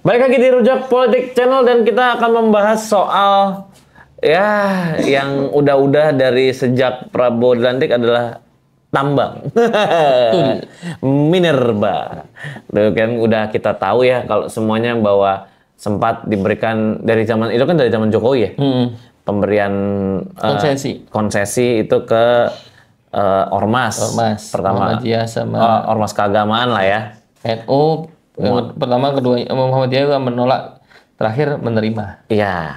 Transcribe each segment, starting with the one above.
Balik lagi di Rujak Politik Channel dan kita akan membahas soal ya yang udah-udah dari sejak Prabowo dilantik adalah tambang. Minerba. Itu kan udah kita tahu ya kalau semuanya bahwa sempat diberikan dari zaman itu kan dari zaman Jokowi ya. Pemberian konsesi itu ke ormas. Pertama sama ormas keagamaan lah ya. NU pertama, kedua Muhammadiyah juga menolak, terakhir menerima. Iya,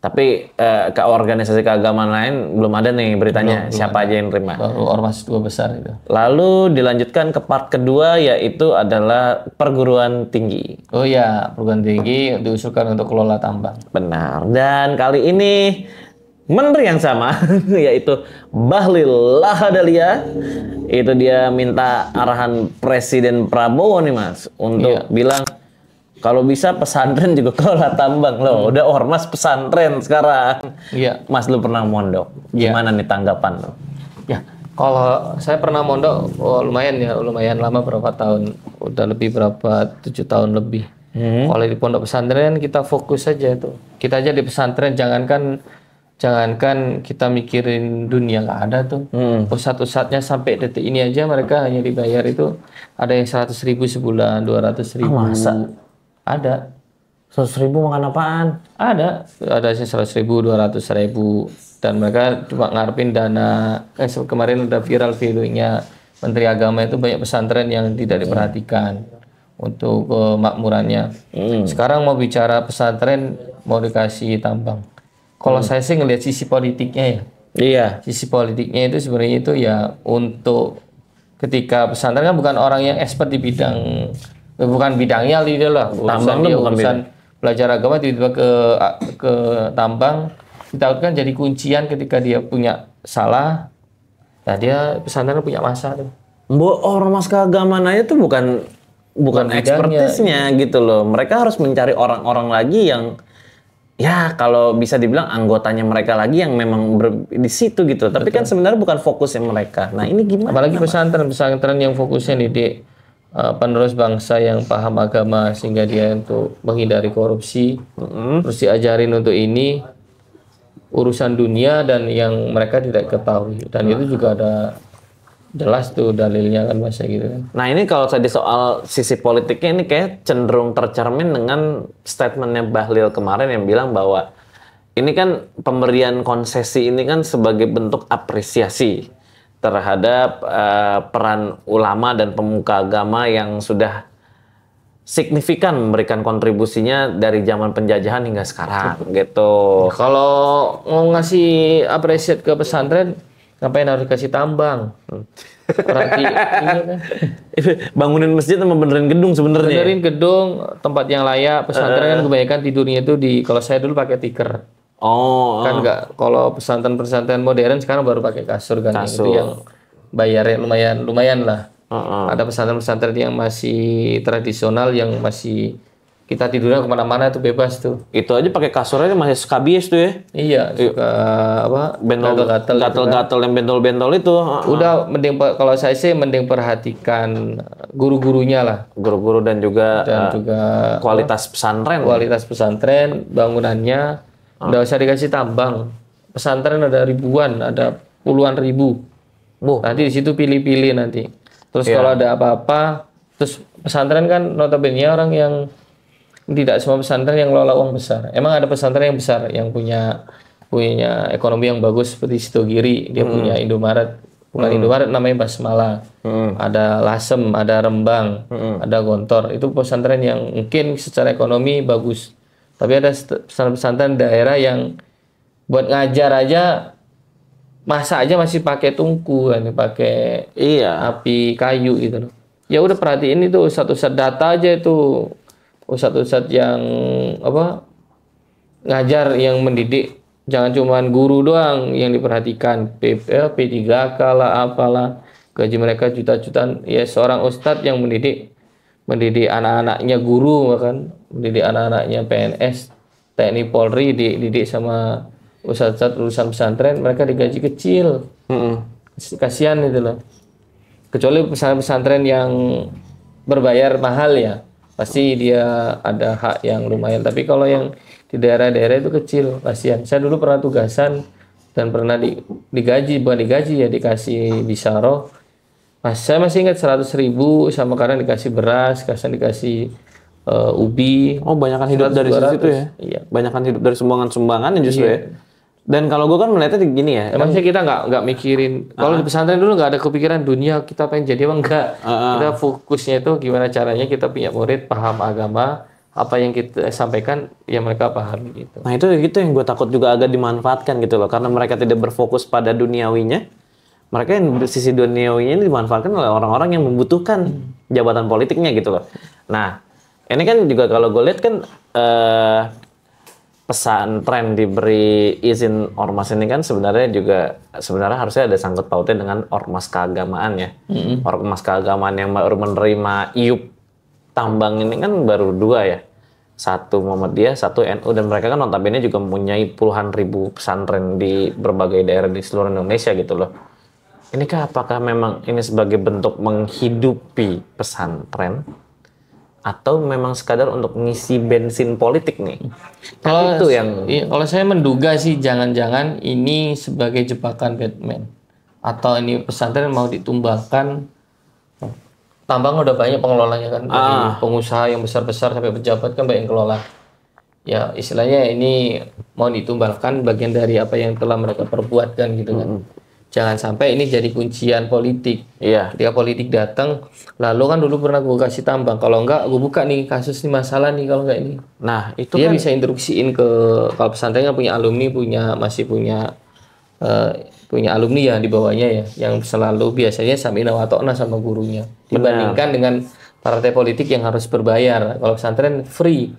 tapi ke organisasi keagamaan lain belum ada nih beritanya siapa aja yang terima. Baru ormas dua besar itu. Lalu dilanjutkan ke part kedua yaitu adalah perguruan tinggi. Oh iya, perguruan tinggi diusulkan untuk kelola tambang. Benar. Dan kali ini menteri yang sama yaitu Bahlil Lahadalia itu dia minta arahan Presiden Prabowo nih Mas untuk bilang kalau bisa pesantren juga kelola tambang loh. Udah ormas pesantren sekarang. Iya. Mas lu pernah mondok. Gimana nih tanggapan lo? Ya, kalau saya pernah mondok lumayan lama, berapa tahun? Udah lebih berapa 7 tahun lebih. Kalau di pondok pesantren kita fokus saja itu. Kita aja di pesantren jangankan kita mikirin dunia, nggak ada tuh. Ustadz-ustadznya sampai detik ini aja mereka hanya dibayar itu ada yang 100.000 sebulan, 200.000. Masa? Ada. 100.000 makan apaan? Ada yang 100.000, 200.000 dan mereka cuma ngarepin dana. Kemarin udah viral videonya Menteri Agama itu banyak pesantren yang tidak diperhatikan untuk kemakmurannya. Sekarang mau bicara pesantren mau dikasih tambang. Kalau saya sih ngelihat sisi politiknya ya. Iya. Sisi politiknya itu sebenarnya itu ya untuk ketika pesantren kan bukan orang yang expert di bidang, bukan bidangnya gitu lah. Urusan belajar agama tiba-tiba ke tambang, ditakutkan jadi kuncian ketika dia punya salah. Nah dia pesantren punya masa tuh. Ormas keagamaan aja tuh bukan ekspertisnya gitu loh. Mereka harus mencari orang-orang lagi yang ya kalau bisa dibilang anggotanya mereka lagi yang memang di situ gitu. Tapi kan sebenarnya bukan fokusnya mereka. Nah ini gimana? Apalagi pesantren yang fokusnya didik penerus bangsa yang paham agama sehingga dia untuk menghindari korupsi. Terus diajarin untuk ini urusan dunia dan yang mereka tidak ketahui. Dan itu juga ada jelas tuh dalilnya kan masa gitu kan. Nah ini kalau tadi soal sisi politiknya ini kayak cenderung tercermin dengan statementnya Bahlil kemarin yang bilang bahwa ini kan pemberian konsesi ini kan sebagai bentuk apresiasi terhadap peran ulama dan pemuka agama yang sudah signifikan memberikan kontribusinya dari zaman penjajahan hingga sekarang gitu. Kalau mau ngasih apresiat ke pesantren ngapain harus kasih tambang? Berarti kan? Bangunin masjid sama benerin gedung sebenarnya. Benerin gedung, tempat yang layak. Pesantren kan kebanyakan tidurnya itu kalau saya dulu pakai tikar. Kan enggak. Kalau pesantren modern sekarang baru pakai kasur kan. Itu yang bayarnya lumayan lah. Ada pesantren-pesantren yang masih tradisional yang masih kita tidurnya kemana-mana itu bebas tuh. Itu aja pakai kasur aja masih skabies tuh ya. Iya, suka gatel-gatel yang bentol-bentol itu. Udah mending kalau saya sih mending perhatikan guru-gurunya lah. Guru-guru dan juga kualitas pesantren. Kualitas pesantren, bangunannya udah usah dikasih tambang. Pesantren ada ribuan, ada puluhan ribu. Nanti di situ pilih-pilih nanti. Terus kalau ada apa-apa, terus pesantren kan notabene orang yang tidak semua pesantren yang ngelola uang besar. Emang ada pesantren yang besar yang punya ekonomi yang bagus seperti Sitogiri, dia punya Indomaret, bukan Indomaret namanya Basmala. Ada Lasem, ada Rembang, ada Gontor. Itu pesantren yang mungkin secara ekonomi bagus. Tapi ada pesantren daerah yang buat ngajar aja masa aja masih pakai tungku kan, pakai api kayu gitu loh. Ya udah perhatiin itu satu data aja itu. Ustadz yang ngajar yang mendidik, jangan cuma guru doang yang diperhatikan, P3K lah apalah, gaji mereka juta-jutaan. Ya seorang ustadz yang mendidik anak-anaknya guru kan, mendidik anak-anaknya PNS, TNI Polri, dididik sama ustadz lulusan pesantren, mereka digaji kecil. Kasihan itu loh. Kecuali pesantren yang berbayar mahal ya. pasti dia ada hak yang lumayan. Tapi kalau yang di daerah-daerah itu kecil, kasihan. Saya dulu pernah tugasan dan pernah digaji, bukan digaji ya, dikasih bisaroh. Saya masih ingat 100.000 sama kadang dikasih beras, kadang dikasih ubi. Oh, banyakan hidup dari situ ya? Iya. Banyakan hidup dari sumbangan-sumbangan justru ya? Dan kalau gue kan melihatnya gini ya. Emangnya kita nggak mikirin. Kalau di pesantren dulu nggak ada kepikiran dunia kita pengen jadi apa enggak. Kita fokusnya itu gimana caranya kita punya murid paham agama, apa yang kita sampaikan ya mereka pahami gitu. Nah itu yang gue takut juga agak dimanfaatkan gitu loh, karena mereka tidak berfokus pada duniawinya. Mereka yang sisi duniawinya ini dimanfaatkan oleh orang-orang yang membutuhkan jabatan politiknya gitu loh. Nah ini kan juga kalau gue lihat kan pesantren diberi izin ormas ini kan sebenarnya harusnya ada sangkut pautnya dengan ormas keagamaan ya. Ormas keagamaan yang baru menerima iup tambang ini kan baru 2 ya. Satu Muhammadiyah, satu NU, dan mereka kan notabene juga mempunyai puluhan ribu pesantren di berbagai daerah di seluruh Indonesia gitu loh. Inikah apakah memang ini sebagai bentuk menghidupi pesantren? Atau memang sekadar untuk ngisi bensin politik nih? Kalau itu yang kalau saya menduga sih jangan-jangan ini sebagai jebakan Batman, atau ini pesantren mau ditumbangkan. Tambang udah banyak pengelolanya kan, dari pengusaha yang besar-besar sampai pejabat kan banyak yang kelola. Ya istilahnya ini mau ditumbangkan bagian dari apa yang telah mereka perbuat kan gitu kan. Jangan sampai ini jadi kuncian politik. Iya. Ketika politik datang, lalu kan dulu pernah gue kasih tambang. Kalau enggak, gue buka nih kasus nih masalah nih kalau enggak ini. Nah itu dia kan bisa instruksiin ke, kalau pesantren kan punya alumni, masih punya alumni ya di bawahnya ya, yang selalu biasanya samina wa ta'na sama gurunya. Dibandingkan dengan partai politik yang harus berbayar. Kalau pesantren free,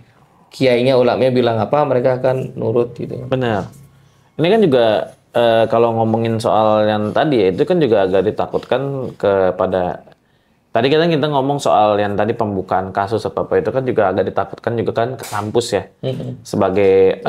kiainya ulamanya bilang apa, mereka akan nurut gitu. Benar. Ini kan juga kalau ngomongin soal yang tadi ya, itu kan juga agak ditakutkan kepada, tadi kita ngomong soal yang tadi pembukaan kasus apa itu kan juga agak ditakutkan juga kan ke kampus ya. Sebagai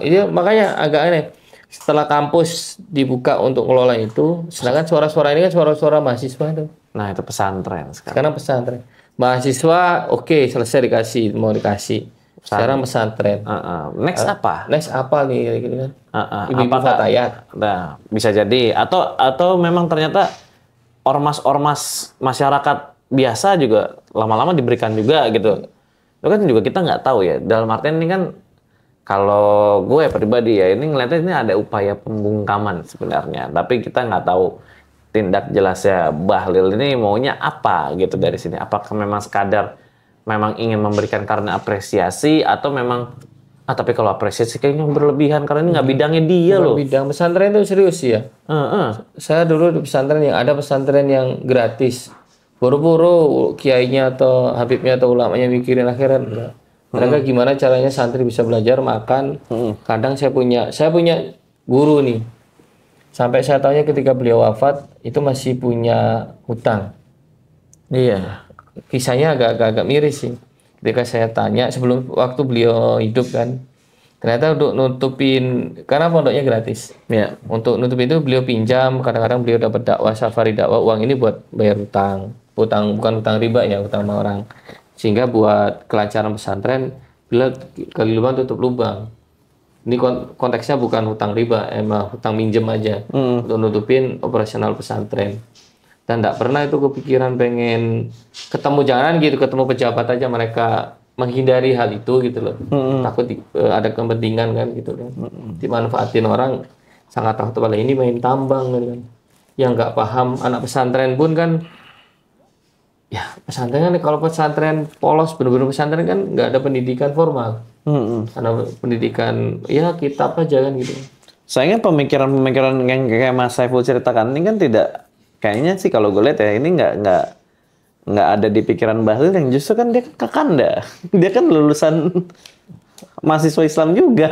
ini makanya agak aneh. Setelah kampus dibuka untuk ngelola itu, sedangkan suara-suara ini kan suara-suara mahasiswa tuh. Nah itu pesantren sekarang. Sekarang pesantren. Mahasiswa oke, selesai mau dikasih. Sekarang pesantren. Next apa? Next apa nih kayak gitu kan? Ibu-ibu fatayat. Nah, bisa jadi atau memang ternyata ormas-ormas masyarakat biasa juga lama-lama diberikan juga gitu. Itu kan juga kita nggak tahu ya. Dalam artian ini kan kalau gue pribadi ya ini ngeliatnya ini ada upaya pembungkaman sebenarnya. Tapi kita nggak tahu tindak jelasnya Bahlil ini maunya apa gitu dari sini. Apakah memang sekadar memang ingin memberikan karena apresiasi atau memang tapi kalau apresiasi kayaknya berlebihan karena ini nggak bidangnya dia loh. Bidang pesantren itu serius ya. Saya dulu di pesantren ada pesantren yang gratis. Buru-buru kiainya atau habibnya atau ulamanya mikirin akhirat. Mereka gimana caranya santri bisa belajar makan. Kadang saya punya guru nih. Sampai saya tahunya ketika beliau wafat itu masih punya hutang. Iya. Kisahnya agak miris sih. Ketika saya tanya sebelum waktu beliau hidup kan, ternyata untuk nutupin, karena pondoknya gratis. Ya. Untuk nutupin itu beliau pinjam, kadang-kadang beliau dapat dakwah, safari dakwah, uang ini buat bayar hutang bukan hutang riba ya, hutang sama orang. Sehingga buat kelancaran pesantren, beliau gali lubang tutup lubang. Ini konteksnya bukan hutang riba, emang hutang minjem aja untuk nutupin operasional pesantren. Dan tidak pernah itu kepikiran pengen ketemu pejabat aja, mereka menghindari hal itu gitu loh. Takut ada kepentingan kan gitu kan. Dimanfaatin orang, sangat takut pada ini main tambang kan. Yang nggak paham, anak pesantren pun kan ya pesantren kan, kalau pesantren polos bener-bener pesantren kan nggak ada pendidikan formal. Ada pendidikan ya kitab aja kan gitu. Sayangnya pemikiran-pemikiran yang kayak Mas Saiful ceritakan ini kan tidak, kayaknya sih kalau gue lihat ya ini nggak ada di pikiran Bahlil, yang justru kan dia kakanda, dia kan lulusan mahasiswa Islam juga.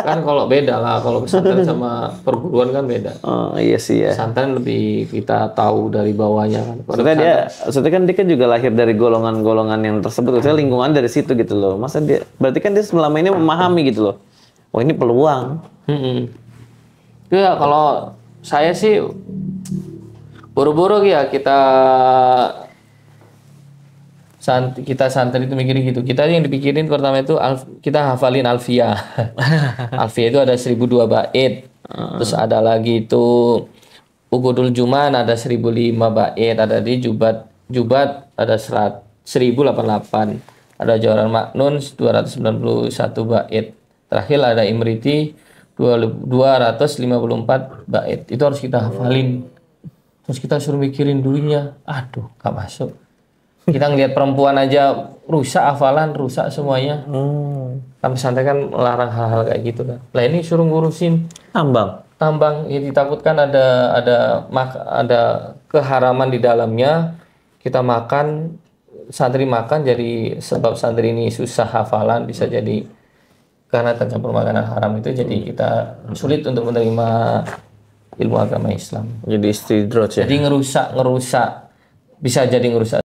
Kan kalau beda lah, kalau pesantren sama perguruan kan beda. Oh iya sih ya. Pesantren lebih kita tahu dari bawahnya kan. Maksudnya kan dia kan juga lahir dari golongan-golongan yang tersebut, maksudnya lingkungan dari situ gitu loh. Masa dia, berarti kan dia selama ini memahami gitu loh. Oh ini peluang. Ya kalau saya sih kita santri itu mikirin gitu. Kita yang dipikirin pertama itu kita hafalin alfiyah. Alfiyah itu ada 1002 bait. Terus ada lagi itu Uqudul Juman ada 1005 bait. Ada di Jubat ada 1088. Ada Jawahar Maknun 291 bait. Terakhir ada Imriti 254 bait. Itu harus kita hafalin. Terus kita suruh mikirin dulunya. Aduh, gak masuk. Kita ngelihat perempuan aja rusak hafalan, rusak semuanya. Sampai santai kan melarang hal-hal kayak gitu kan. Lah ini suruh ngurusin tambang, ya ditakutkan ada keharaman di dalamnya. Kita makan, santri makan jadi sebab santri ini susah hafalan, bisa jadi karena tercampur makanan haram itu jadi kita sulit untuk menerima ilmu agama Islam. Jadi istidroj ya. Jadi ngerusak bisa jadi ngerusak